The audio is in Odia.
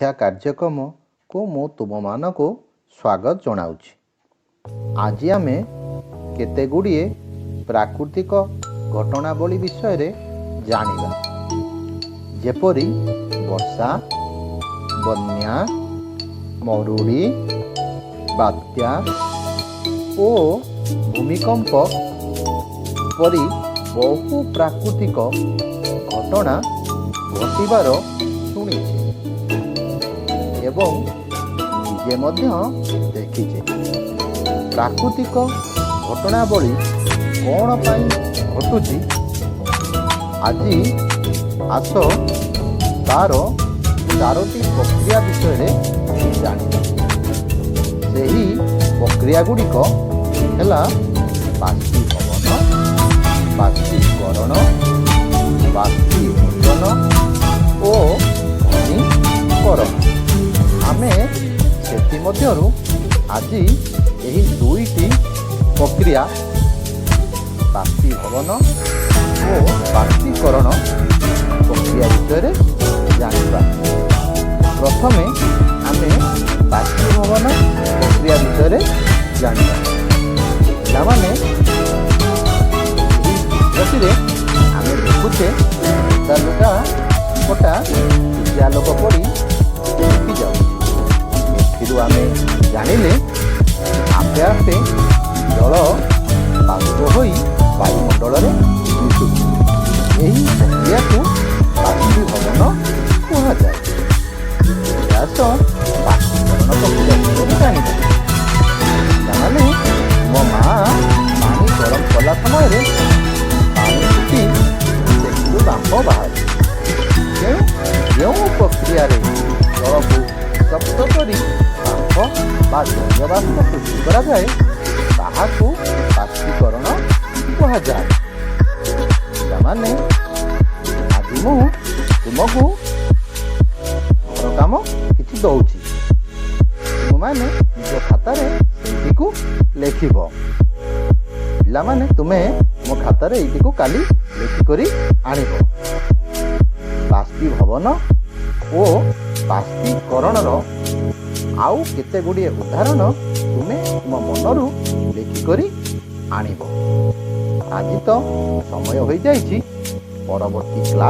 ଶିକ୍ଷା କାର୍ଯ୍ୟକ୍ରମକୁ ମୁଁ ତୁମମାନଙ୍କୁ ସ୍ୱାଗତ ଜଣାଉଛି। ଆଜି ଆମେ କେତେଗୁଡ଼ିଏ ପ୍ରାକୃତିକ ଘଟଣାବଳୀ ବିଷୟରେ ଜାଣିବା, ଯେପରି ବର୍ଷା, ବନ୍ୟା, ମରୁଡ଼ି, ବାତ୍ୟା ଓ ଭୂମିକମ୍ପ ପରି ବହୁ ପ୍ରାକୃତିକ ଘଟଣା ଘଟିବାର ଶୁଣିଛେ ଏବଂ ନିଜେ ମଧ୍ୟ ଦେଖିଛେ। ପ୍ରାକୃତିକ ଘଟଣାବଳୀ କ'ଣ ପାଇଁ ଘଟୁଛି, ଆଜି ଆସ ତାର 4ଟି ପ୍ରକ୍ରିୟା ବିଷୟରେ ଜାଣିବା। ସେହି ପ୍ରକ୍ରିୟା ଗୁଡ଼ିକ ହେଲା ବାଷ୍ପୀଭବନ, ବାଷ୍ପୀକରଣ, ବାଷ୍ପୀଭୂତନ ଓ ଘନୀକରଣ। ଆମେ ସେଥିମଧ୍ୟରୁ ଆଜି ଏହି 2ଟି ପ୍ରକ୍ରିୟା ବାଷ୍ପୀଭବନ ଓ ବାଷ୍ପୀକରଣ ପ୍ରକ୍ରିୟା ବିଷୟରେ ଜାଣିବା। ପ୍ରଥମେ ଆମେ ବାଷ୍ପୀଭବନ ପ୍ରକ୍ରିୟା ବିଷୟରେ ଜାଣିବା। ପିଲାମାନେ, ଏହି ଆମେ ଦେଖୁଛେ ଲୁଗା କଟା ସୂର୍ଯ୍ୟାଲୋକ ପଡ଼ି ଶୁଖିଯାଉଛି। ଏଥିରୁ ଆମେ ଜାଣିଲେ ଆପେ ଆପେ ଜଳ ବାଷ୍ପ ହୋଇ ବାୟୁମଣ୍ଡଳରେ ମିଶୁଛି। ଏହି ପ୍ରକ୍ରିୟାକୁ ବାଷ୍ପୀଭବନ କୁହାଯାଏ। ବ୍ୟାସ ବାଷ୍ପୀକରଣ ପ୍ରକ୍ରିୟା ବିଷୟରେ ଜାଣିବା। ତାମାନେ ମୋ ମା ପାଣି ଗରମ କଲା ସମୟରେ ପାଣି ଫୁଟି ସେଥିରୁ ବାମ୍ଫ ବାହାରେ। ଯେଉଁ ପ୍ରକ୍ରିୟାରେ ଜଳକୁ ଉତ୍ତପ୍ତ କରି ବାମ୍ଫ ବା ଜଳୀୟ ବାଷ୍ପ ସୃଷ୍ଟି କରାଯାଏ, ତାହାକୁ ବାଷ୍ପୀକରଣ କୁହାଯାଏ। ପିଲାମାନେ, ଆଜି ମୁଁ ତୁମକୁ ଘର କାମ କିଛି ଦଉଛି। ତୁମମାନେ ନିଜ ଖାତାରେ ସେଇଟିକୁ ଲେଖିବ। ପିଲାମାନେ, ତୁମେ ମୋ ଖାତାରେ ଏଇଟିକୁ କାଲି ଲେଖିକରି ଆଣିବ। ବାଷ୍ପୀଭବନ ଓ ବାଷ୍ପୀକରଣର ଆଉ କେତେ ଗୁଡ଼ିଏ ଉଦାହରଣ ତୁମେ ତୁମ ମନରୁ ଲେଖିକରି ଆଣିବ। ଆଜି ତ ସମୟ ହୋଇଯାଇଛି। ପରବର୍ତ୍ତୀ କ୍ଲାସ୍